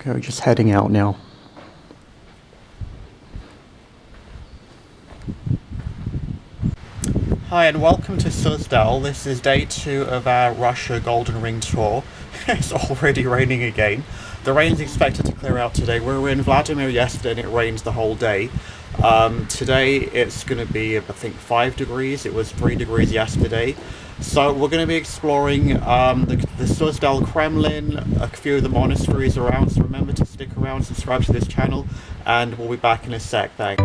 Okay, we're just heading out now. Hi and welcome to Suzdal. This is day 2 of our Russia Golden Ring tour. It's already raining again. The rain's expected to clear out today. We were in Vladimir yesterday and it rained the whole day. Today it's going to be, I think, 5 degrees. It was 3 degrees yesterday. So we're going to be exploring the Suzdal Kremlin, a few of the monasteries around. So remember to stick around, subscribe to this channel, and we'll be back in a sec. Thanks.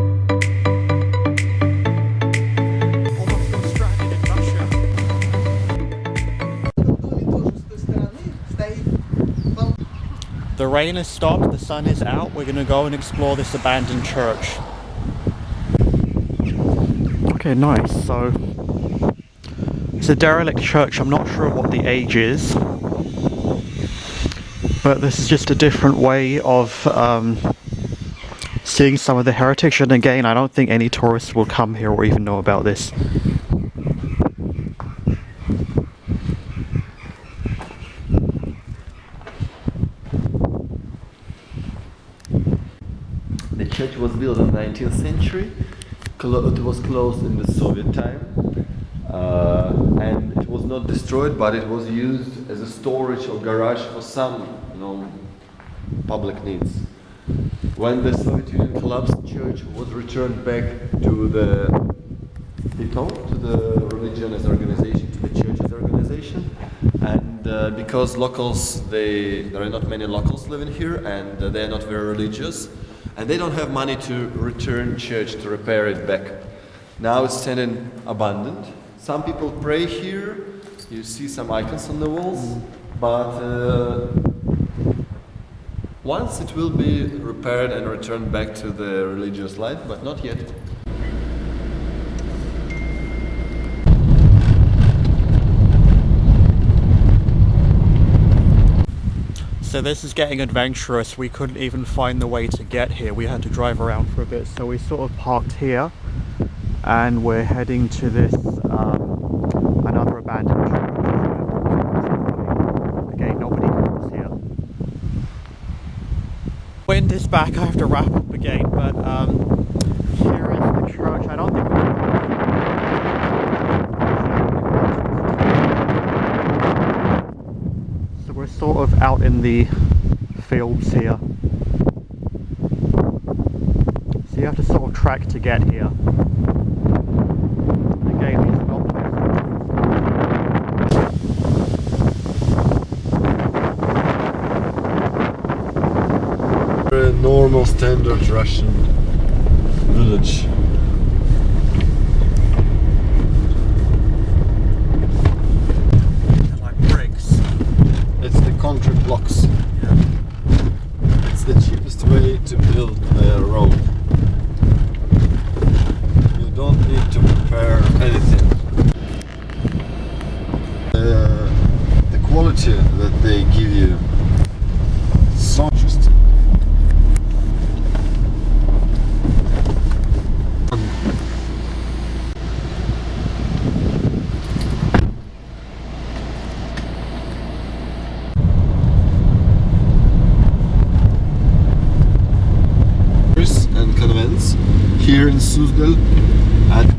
The rain has stopped, the sun is out. We're going to go and explore this abandoned church. Okay, nice. So it's a derelict church. I'm not sure what the age is, but this is just a different way of seeing some of the heritage. And again, I don't think any tourists will come here or even know about this. The church was built in the 19th century. It was closed in the Soviet time, and it was not destroyed, but it was used as a storage or garage for some, public needs. When the Soviet Union collapsed, the church was returned back to the religion as organization, to the church as organization, and because locals, there are not many locals living here, and they are not very religious. And they don't have money to return church, to repair it back. Now it's standing abandoned. Some people pray here. You see some icons on the walls. But once it will be repaired and returned back to the religious life, but not yet. So this is getting adventurous. We couldn't even find the way to get here. We had to drive around for a bit. So we sort of parked here and we're heading to this another abandoned church. Again, nobody comes here. Wind is back. I have to wrap up again, but here is the church. I don't think we're sort of out in the fields here. So you have to sort of trek to get here. Again, these are not A normal standard Russian village. Concrete blocks. Yeah. It's the cheapest way to build a road. You don't need to prepare anything. The quality that they give you is so interesting. Here in Suzdal, and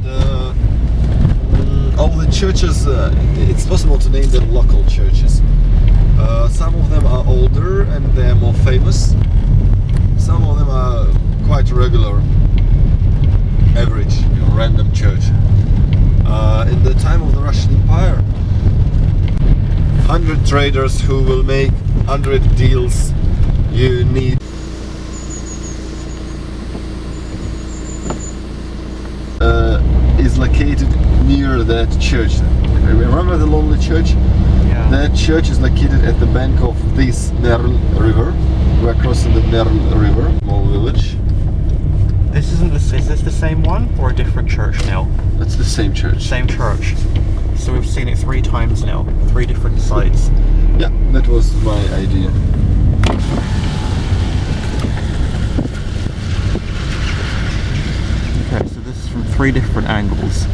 all the churches, it's possible to name them local churches. Some of them are older and they are more famous. Some of them are quite regular, average, random church. In the time of the Russian Empire, 100 traders who will make 100 deals. You need is located near that church. Remember the lonely church? Yeah. That church is located at the bank of this Nerl River. We're crossing the Nerl River, small village. Is this the same one or a different church now? It's the same church. Same church. So we've seen it 3 times now, 3 different sites. Yeah, that was my idea. Okay, so this is from 3 different angles.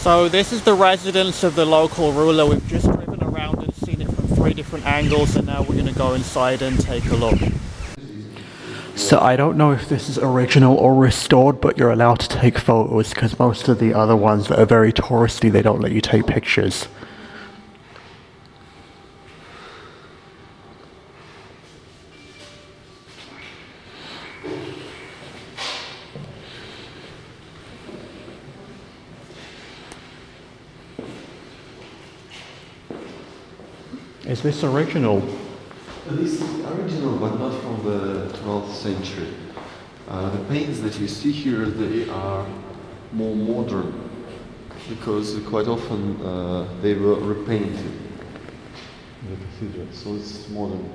So this is the residence of the local ruler. We've just driven around and seen it from 3 different angles, and now we're going to go inside and take a look. So I don't know if this is original or restored, but you're allowed to take photos because most of the other ones that are very touristy, they don't let you take pictures. Is this original? This is original, but not from the 12th century. The paints that you see here, they are more modern, because quite often they were repainted in the cathedral, so it's modern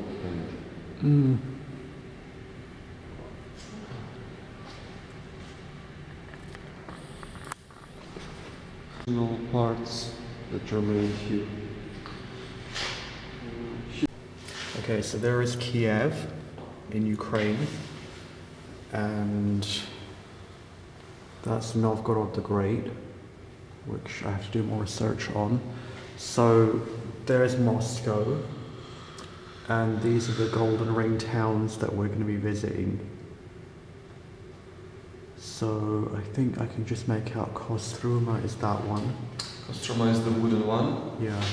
paint. Original parts that remain here. Okay, so there is Kiev in Ukraine, and that's Novgorod the Great, which I have to do more research on. So there is Moscow, and these are the Golden Ring towns that we're going to be visiting. So I think I can just make out Kostroma is that one. Kostroma is the wooden one. Yeah.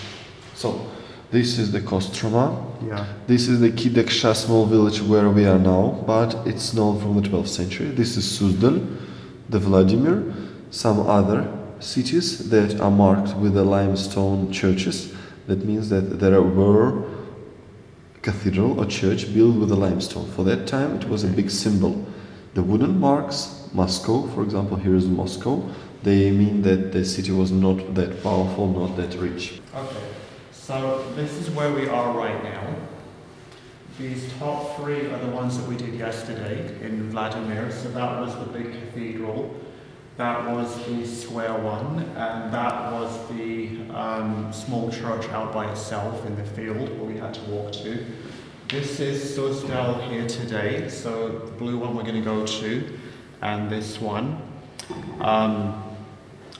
So this is the Kostroma. Yeah. This is the Kideksha small village where we are now, but it's known from the 12th century. This is Suzdal, the Vladimir, some other cities that are marked with the limestone churches. That means that there were cathedral or church built with the limestone. For that time it was a big symbol. The wooden marks, Moscow, for example, here is Moscow, they mean that the city was not that powerful, not that rich. Okay. So this is where we are right now. These top 3 are the ones that we did yesterday in Vladimir. So that was the big cathedral, that was the square one, and that was the small church out by itself in the field where we had to walk to. This is Suzdal here today, so the blue one we're going to go to, and this one.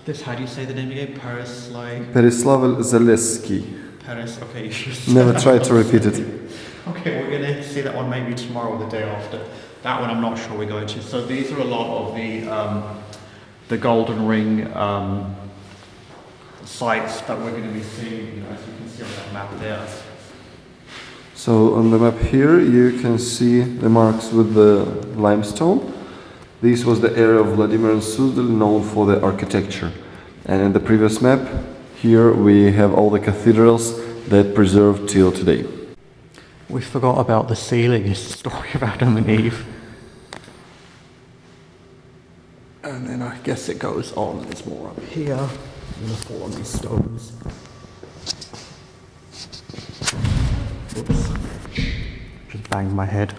This, how do you say the name again? Pereslav Zaleski. Paris, okay. Never try to repeat it. Okay, we're going to see that one maybe tomorrow or the day after. That one I'm not sure we're going to. So these are a lot of the Golden Ring sites that we're going to be seeing, as you can see on that map there. So on the map here you can see the marks with the limestone. This was the area of Vladimir and Suzdal known for the architecture. And in the previous map, here we have all the cathedrals that preserved till today. We forgot about the ceiling, it's the story of Adam and Eve. And then I guess it goes on, there's more up here. I'm going to fall on these stones. Oops. Just banged my head.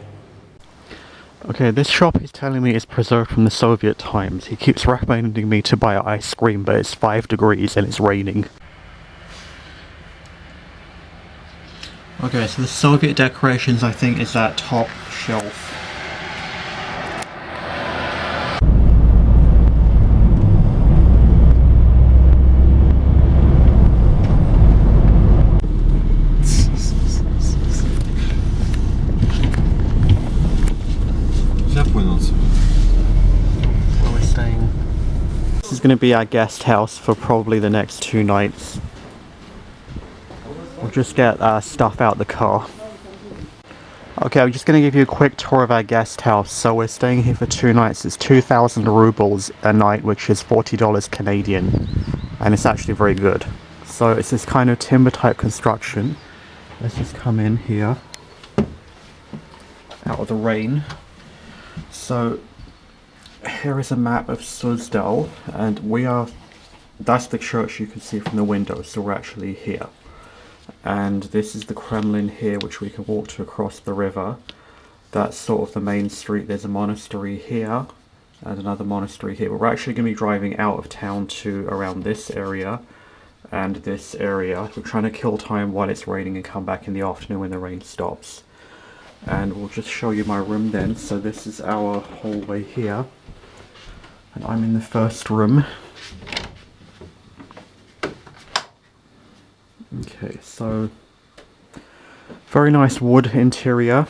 Okay, this shop he's telling me is preserved from the Soviet times. He keeps recommending me to buy ice cream, but it's 5 degrees and it's raining. Okay, so the Soviet decorations I think is that top shelf. Where we're staying. This is going to be our guest house for probably the next 2 nights. We'll just get stuff out the car. Okay, I'm just going to give you a quick tour of our guest house. So we're staying here for 2 nights. It's 2,000 rubles a night, which is $40 Canadian. And it's actually very good. So it's this kind of timber type construction. Let's just come in here. Out of the rain. So here is a map of Suzdal, and that's the church you can see from the window, so we're actually here. And this is the Kremlin here, which we can walk to across the river. That's sort of the main street. There's a monastery here, and another monastery here. But we're actually going to be driving out of town to around this area, and this area. We're trying to kill time while it's raining and come back in the afternoon when the rain stops. And we'll just show you my room then. So this is our hallway here. And I'm in the first room. Okay, so Very nice wood interior.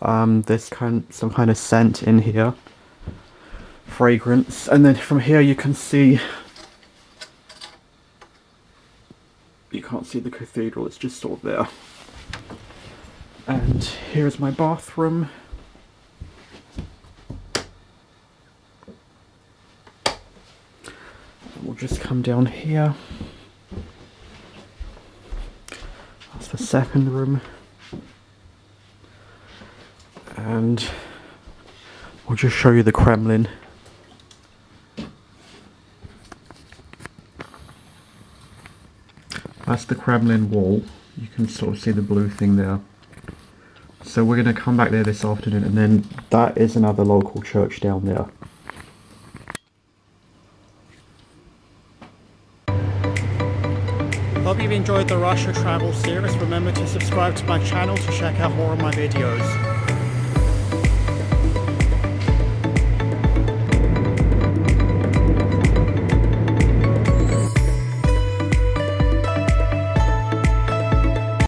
There's some kind of scent in here. Fragrance. And then from here you can see... You can't see the cathedral, it's just sort of there. And here's my bathroom. And we'll just come down here. That's the second room. And we'll just show you the Kremlin. That's the Kremlin wall. You can sort of see the blue thing there. So we're going to come back there this afternoon, and then that is another local church down there. Hope you've enjoyed the Russia travel series. Remember to subscribe to my channel to check out more of my videos.